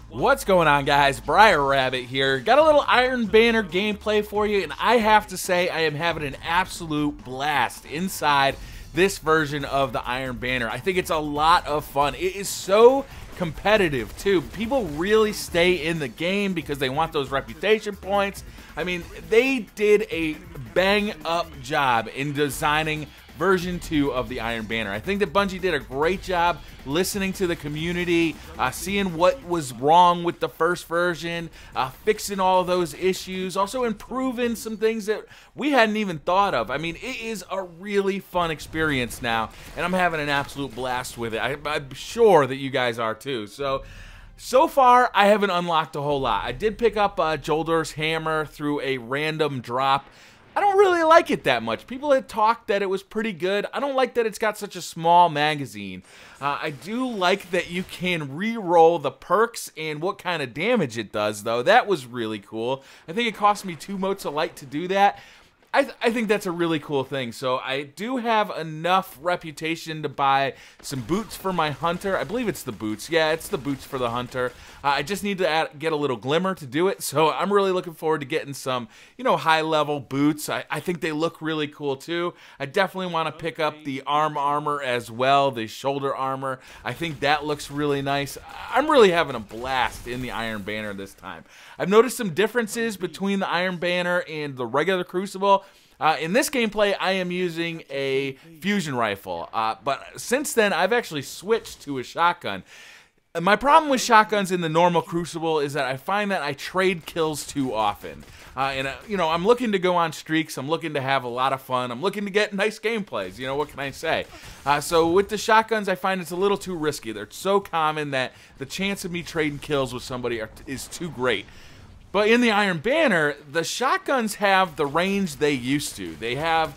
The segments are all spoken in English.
What's going on, guys? BriarRabbit here. Got a little Iron Banner gameplay for you, and I have to say I am having an absolute blast inside this version of the Iron Banner. I think it's a lot of fun. It is so competitive, too. People really stay in the game because they want those reputation points. I mean, they did a bang-up job in designing version 2 of the Iron Banner. I think that Bungie did a great job listening to the community, seeing what was wrong with the first version, fixing all those issues, also improving some things that we hadn't even thought of. I mean, it is a really fun experience now, and I'm having an absolute blast with it. I'm sure that you guys are too. So far, I haven't unlocked a whole lot. I did pick up Joldur's hammer through a random drop. I don't really like it that much. People had talked that it was pretty good. I don't like that it's got such a small magazine. I do like that you can re-roll the perks and what kind of damage it does, though. That was really cool. I think it cost me 2 motes of light to do that. I think that's a really cool thing. So I do have enough reputation to buy some boots for my hunter. I believe it's the boots. Yeah, it's the boots for the hunter. I just need to get a little glimmer to do it. So I'm really looking forward to getting some, you know, high-level boots. I think they look really cool too. I definitely want to pick up the arm armor as well, the shoulder armor. I think that looks really nice. I'm really having a blast in the Iron Banner this time. I've noticed some differences between the Iron Banner and the regular Crucible. In this gameplay, I am using a fusion rifle, but since then, I've actually switched to a shotgun. My problem with shotguns in the normal Crucible is that I find that I trade kills too often. You know, I'm looking to go on streaks. I'm looking to have a lot of fun. I'm looking to get nice gameplays. You know, what can I say? So with the shotguns, I find it's a little too risky. They're so common that the chance of me trading kills with somebody is too great. But in the Iron Banner, the shotguns have the range they used to. They have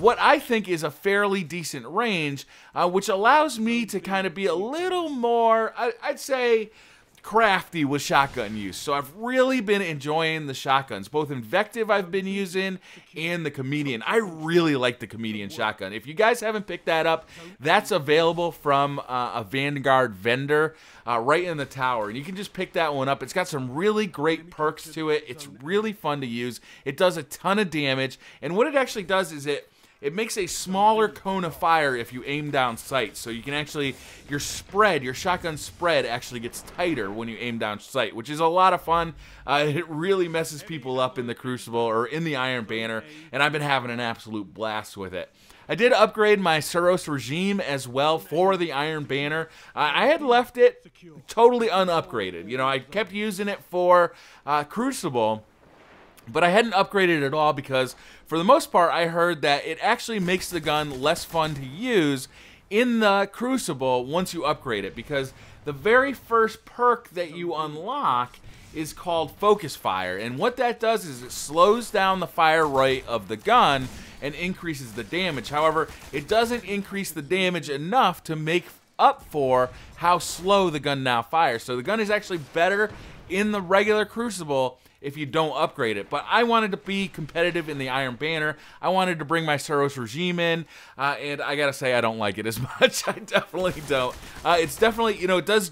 what I think is a fairly decent range, which allows me to kind of be a little more, I'd say, crafty with shotgun use. So I've really been enjoying the shotguns, both Invective I've been using and the Comedian. I really like the Comedian shotgun. If you guys haven't picked that up, that's available from a Vanguard vendor right in the tower, and you can just pick that one up. It's got some really great perks to it. It's really fun to use. It does a ton of damage, and what it actually does is it makes a smaller cone of fire if you aim down sight. So you can actually, your shotgun spread actually gets tighter when you aim down sight, which is a lot of fun. It really messes people up in the Crucible or in the Iron Banner, and I've been having an absolute blast with it. I did upgrade my Suros regime as well for the Iron Banner. I had left it totally unupgraded. You know, I kept using it for Crucible, but I hadn't upgraded at all because, for the most part, I heard that it actually makes the gun less fun to use in the Crucible once you upgrade it, because the very first perk that you unlock is called Focus Fire, and what that does is it slows down the fire rate of the gun and increases the damage. However, it doesn't increase the damage enough to make up for how slow the gun now fires. So the gun is actually better in the regular Crucible if you don't upgrade it. But I wanted to be competitive in the Iron Banner. I wanted to bring my Suros regime in, and I gotta say I don't like it as much. I definitely don't. It's definitely, you know, it does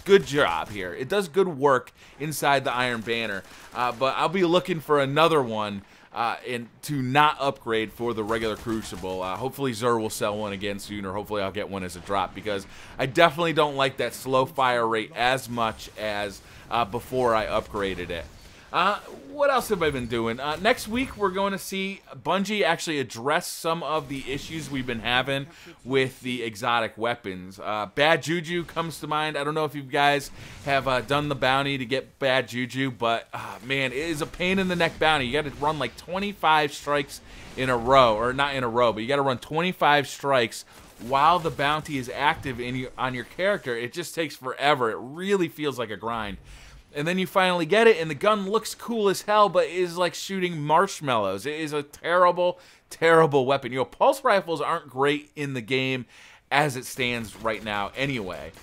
good job here. It does good work inside the Iron Banner, but I'll be looking for another one and to not upgrade for the regular Crucible. Hopefully Xur will sell one again soon, or hopefully I'll get one as a drop, because I definitely don't like that slow fire rate as much as before I upgraded it. What else have I been doing? Next week, we're going to see Bungie actually address some of the issues we've been having with the exotic weapons. Bad Juju comes to mind. I don't know if you guys have done the bounty to get Bad Juju, but man, it is a pain in the neck bounty. You got to run like 25 strikes in a row, or not in a row, but you got to run 25 strikes while the bounty is active on your character. It just takes forever. It really feels like a grind. And then you finally get it, and the gun looks cool as hell, but is like shooting marshmallows. It is a terrible, terrible weapon. You know, pulse rifles aren't great in the game as it stands right now anyway.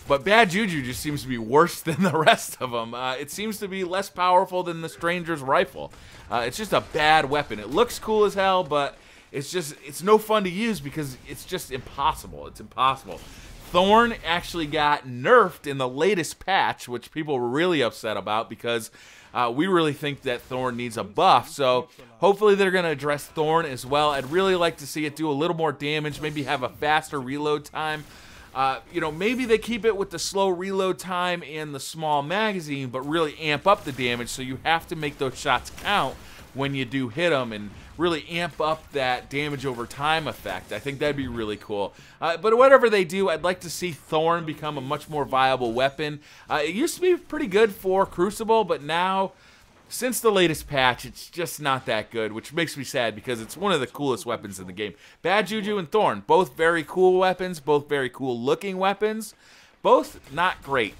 But Bad Juju just seems to be worse than the rest of them. It seems to be less powerful than the Stranger's rifle. It's just a bad weapon. It looks cool as hell, but it's no fun to use because it's just impossible. It's impossible. Thorn actually got nerfed in the latest patch, which people were really upset about because we really think that Thorn needs a buff. So hopefully they're going to address Thorn as well. I'd really like to see it do a little more damage, maybe have a faster reload time. You know, maybe they keep it with the slow reload time and the small magazine, but really amp up the damage so you have to make those shots count when you do hit them and really amp up that damage over time effect. I think that'd be really cool. But whatever they do, I'd like to see Thorn become a much more viable weapon. It used to be pretty good for Crucible, but now, since the latest patch, it's just not that good, which makes me sad because it's one of the coolest weapons in the game. Bad Juju and Thorn, both very cool weapons, both very cool looking weapons, both not great,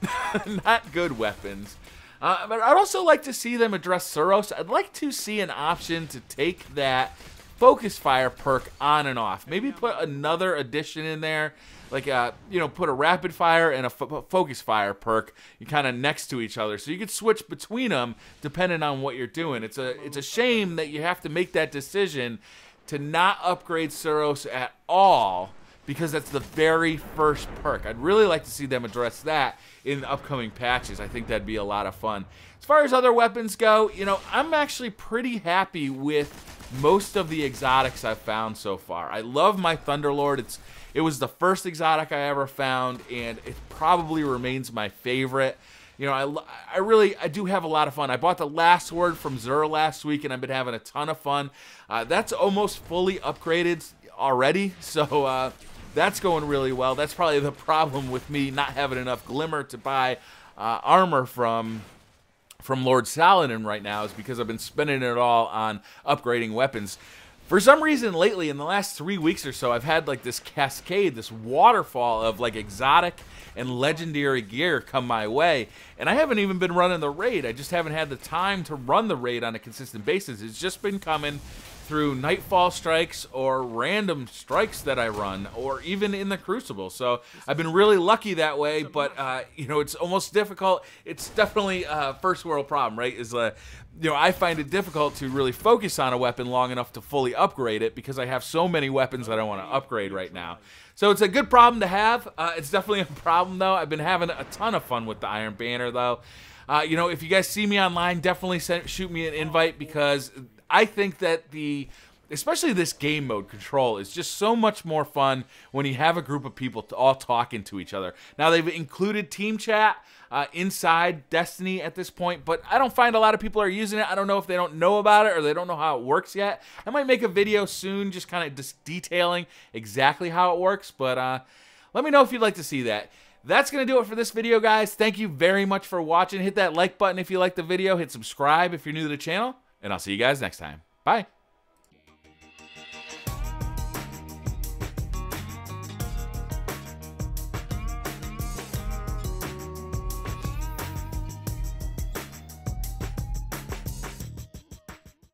not good weapons. But I'd also like to see them address Suros. I'd like to see an option to take that Focus Fire perk on and off. Maybe put another addition in there, like you know, put a Rapid Fire and a Focus Fire perk kind of next to each other, so you could switch between them depending on what you're doing. It's a shame that you have to make that decision to not upgrade Suros at all, because that's the very first perk. I'd really like to see them address that in upcoming patches. I think that'd be a lot of fun. As far as other weapons go, you know, I'm actually pretty happy with most of the exotics I've found so far. I love my Thunderlord. It was the first exotic I ever found, and it probably remains my favorite. You know, I do have a lot of fun. I bought the Last Word from Zur last week, and I've been having a ton of fun. That's almost fully upgraded already, so that's going really well. That's probably the problem with me not having enough Glimmer to buy armor from Lord Saladin right now, is because I've been spending it all on upgrading weapons. For some reason lately, in the last 3 weeks or so, I've had like this cascade, this waterfall of like exotic and legendary gear come my way, and I haven't even been running the raid. I just haven't had the time to run the raid on a consistent basis. It's just been coming through Nightfall strikes or random strikes that I run, or even in the Crucible. So I've been really lucky that way, but you know, it's almost difficult. It's definitely a first world problem, right? You know, I find it difficult to really focus on a weapon long enough to fully upgrade it because I have so many weapons that I want to upgrade right now. So it's a good problem to have. It's definitely a problem though. I've been having a ton of fun with the Iron Banner though. You know, if you guys see me online, definitely shoot me an invite, because I think that especially this game mode control is just so much more fun when you have a group of people all talking to each other. Now, they've included team chat inside Destiny at this point, but I don't find a lot of people are using it. I don't know if they don't know about it or they don't know how it works yet. I might make a video soon just kind of just detailing exactly how it works, but let me know if you'd like to see that. That's going to do it for this video, guys. Thank you very much for watching. Hit that like button if you liked the video. Hit subscribe if you're new to the channel, and I'll see you guys next time. Bye.